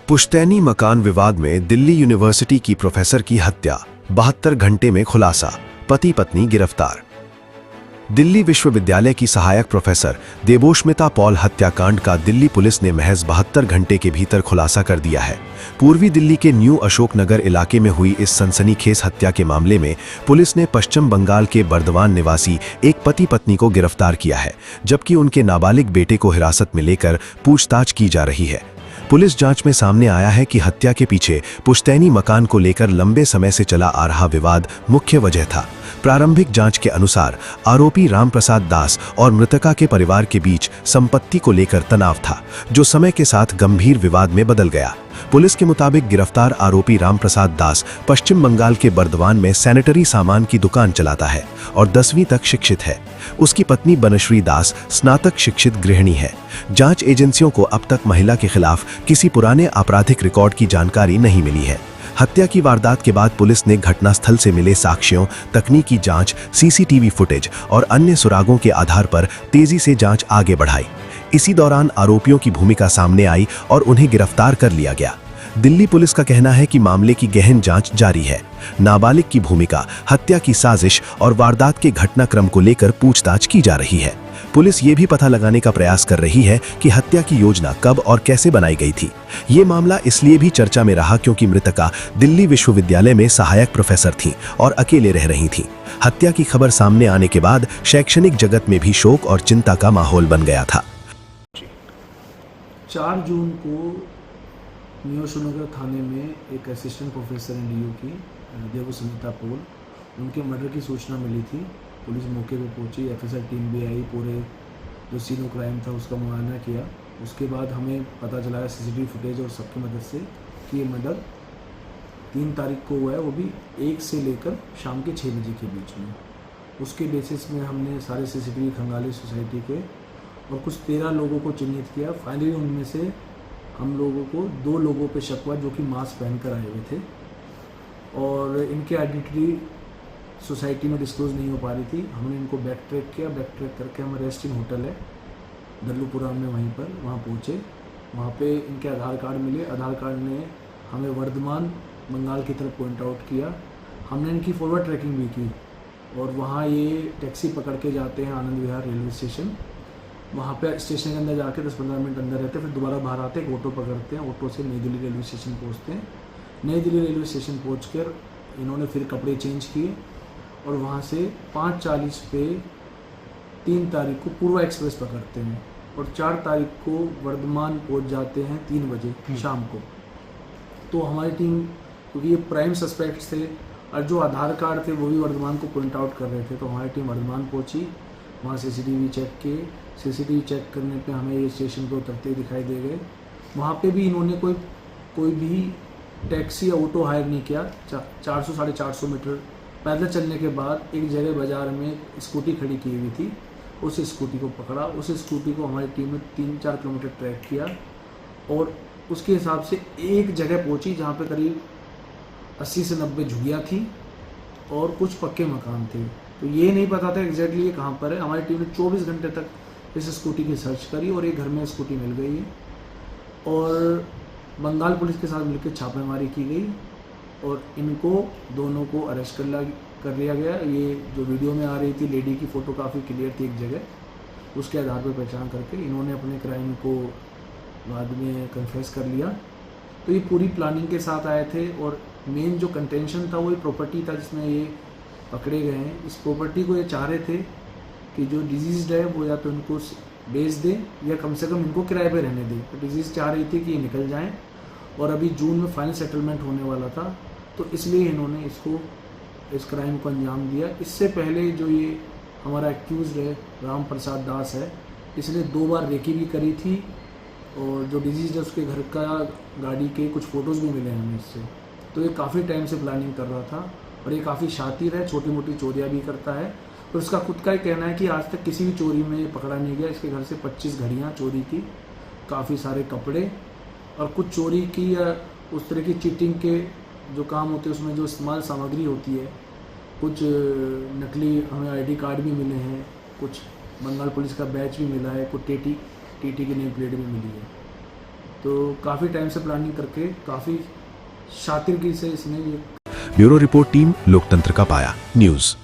पुश्तैनी मकान विवाद में दिल्ली यूनिवर्सिटी की प्रोफेसर की हत्या, 72 घंटे में खुलासा, पति पत्नी गिरफ्तार। दिल्ली विश्वविद्यालय की सहायक प्रोफेसर देबोष्मिता पॉल हत्याकांड का दिल्ली पुलिस ने महज 72 घंटे के भीतर खुलासा कर दिया है। पूर्वी दिल्ली के न्यू अशोकनगर इलाके में हुई इस सनसनीखेज हत्या के मामले में पुलिस ने पश्चिम बंगाल के बर्दवान निवासी एक पति पत्नी को गिरफ्तार किया है, जबकि उनके नाबालिग बेटे को हिरासत में लेकर पूछताछ की जा रही है। पुलिस जांच में सामने आया है कि हत्या के पीछे पुश्तैनी मकान को लेकर लंबे समय से चला आ रहा विवाद मुख्य वजह था। प्रारंभिक जांच के अनुसार आरोपी रामप्रसाद दास और मृतका के परिवार के बीच संपत्ति को लेकर तनाव था, जो समय के साथ गंभीर विवाद में बदल गया। पुलिस के मुताबिक गिरफ्तार आरोपी रामप्रसाद दास पश्चिम बंगाल के बर्दवान में सैनिटरी सामान की दुकान चलाता है और 10वीं तक शिक्षित है। उसकी पत्नी बनश्री दास स्नातक शिक्षित गृहिणी है। जांच एजेंसियों को अब तक महिला के खिलाफ किसी पुराने आपराधिक रिकॉर्ड की जानकारी नहीं मिली है। हत्या की वारदात के बाद पुलिस ने घटनास्थल से मिले साक्ष्यों, तकनीकी जांच, सीसीटीवी फुटेज और अन्य सुरागों के आधार पर तेजी से जांच आगे बढ़ाई। इसी दौरान आरोपियों की भूमिका सामने आई और उन्हें गिरफ्तार कर लिया गया। दिल्ली पुलिस का कहना है कि मामले की गहन जांच जारी है। नाबालिग की भूमिका, हत्या की साजिश और वारदात के घटनाक्रम को लेकर पूछताछ की जा रही है। पुलिस ये भी पता लगाने का प्रयास कर रही है कि हत्या की योजना कब और कैसे बनाई गई थी। ये मामला इसलिए भी चर्चा में रहा क्योंकि मृतका दिल्ली विश्वविद्यालय में सहायक प्रोफेसर थीं और अकेले रह रही थीं। हत्या की खबर सामने आने के बाद शैक्षणिक जगत में भी शोक और चिंता का माहौल बन गया था। 4 जून को न्यू अशोकनगर थाने में एक असिस्टेंट प्रोफेसर एंड डीयू की देबोष्मिता पॉल, उनके मर्डर की सूचना मिली थी। पुलिस मौके पर पहुंची, एफएसआर टीम भी आई, पूरे जो सीन ऑफ क्राइम था उसका मुआयना किया। उसके बाद हमें पता चला सीसीटीवी फुटेज और सबकी मदद से कि ये मर्डर 3 तारीख को हुआ है, वो भी 1 से लेकर शाम के 6 बजे के बीच में। उसके बेसिस में हमने सारे सीसीटीवी खंगाले सोसाइटी के और कुछ 13 लोगों को चिन्हित किया। फाइनली उनमें से हम लोगों को 2 लोगों पे शक हुआ जो कि मास्क पहनकर आए हुए थे और इनकी आइडेंटिटी सोसाइटी में डिस्क्लोज नहीं हो पा रही थी। हमने इनको बैक ट्रैक किया। बैक ट्रैक करके हम रेस्टिंग होटल है दल्लूपुरा में, वहाँ पहुँचे। वहाँ पे इनके आधार कार्ड मिले। आधार कार्ड ने हमें वर्धमान बंगाल की तरफ पॉइंट आउट किया। हमने इनकी फॉरवर्ड ट्रैकिंग भी की और वहाँ ये टैक्सी पकड़ के जाते हैं आनंद विहार रेलवे स्टेशन। वहाँ पे स्टेशन के अंदर जाके 10-15 मिनट अंदर रहते हैं, फिर दोबारा बाहर आते हैं, एक ऑटो पकड़ते हैं। ऑटो से नई दिल्ली रेलवे स्टेशन पहुँचते हैं। नई दिल्ली रेलवे स्टेशन पहुँच कर इन्होंने फिर कपड़े चेंज किए और वहाँ से 5:40 पे 3 तारीख को पूर्वा एक्सप्रेस पकड़ते हैं और 4 तारीख को वर्धमान पहुँच जाते हैं 3 बजे शाम को। तो हमारी टीम, क्योंकि ये प्राइम सस्पेक्ट्स थे और जो आधार कार्ड थे वो भी वर्धमान को पॉइंट आउट कर रहे थे, तो हमारी टीम वर्धमान पहुँची। वहाँ सीसीटीवी चेक किए। सीसीटीवी चेक करने पे हमें ये स्टेशन पे उतरते दिखाई दे गए। वहाँ पे भी इन्होंने कोई भी टैक्सी या ऑटो हायर नहीं किया। 400-450 मीटर पैदल चलने के बाद एक जगह बाज़ार में स्कूटी खड़ी की हुई थी, उस स्कूटी को पकड़ा। उस स्कूटी को हमारी टीम ने 3-4 किलोमीटर ट्रैक किया और उसके हिसाब से एक जगह पहुंची जहां पे करीब 80 से 90 झुग्गियाँ थी और कुछ पक्के मकान थे। तो ये नहीं पता था एग्जैक्टली ये कहाँ पर है। हमारी टीम ने 24 घंटे तक इस स्कूटी की सर्च करी और एक घर में स्कूटी मिल गई है और बंगाल पुलिस के साथ मिलकर छापेमारी की गई और इनको दोनों को अरेस्ट कर लिया गया। ये जो वीडियो में आ रही थी लेडी की फ़ोटो काफ़ी क्लियर थी एक जगह, उसके आधार पर पहचान करके इन्होंने अपने क्राइम को बाद में कन्फेस कर लिया। तो ये पूरी प्लानिंग के साथ आए थे और मेन जो कंटेंशन था वही प्रॉपर्टी था जिसमें ये पकड़े गए हैं। इस प्रॉपर्टी को ये चाह रहे थे कि जो डिजीज़ है वो या तो इनको बेच दें या कम से कम इनको किराए पे रहने दें। तो डिजीज़ चाह रही थी कि ये निकल जाएं और अभी जून में फाइनल सेटलमेंट होने वाला था, तो इसलिए इन्होंने इस क्राइम को अंजाम दिया। इससे पहले जो ये हमारा एक्यूज़ है रामप्रसाद दास है, इसने 2 बार रेकी भी करी थी और जो डिजीज़ है उसके घर का गाड़ी के कुछ फ़ोटोज़ भी मिले हमें इससे। तो ये काफ़ी टाइम से प्लानिंग कर रहा था और ये काफ़ी शातिर है, छोटी मोटी चोरियाँ भी करता है। और उसका खुद का ही कहना है कि आज तक किसी भी चोरी में पकड़ा नहीं गया। इसके घर से 25 घड़ियाँ चोरी की, काफ़ी सारे कपड़े और कुछ चोरी की या उस तरह की चीटिंग के जो काम होते हैं उसमें जो इस्तेमाल सामग्री होती है, कुछ नकली हमें आईडी कार्ड भी मिले हैं, कुछ बंगाल पुलिस का बैच भी मिला है, कुछ टीटी की नेम प्लेट भी मिली है। तो काफ़ी टाइम से प्लानिंग करके काफ़ी शातिरगी से इसने ये ब्यूरो रिपोर्ट टीम लोकतंत्र का पाया न्यूज़।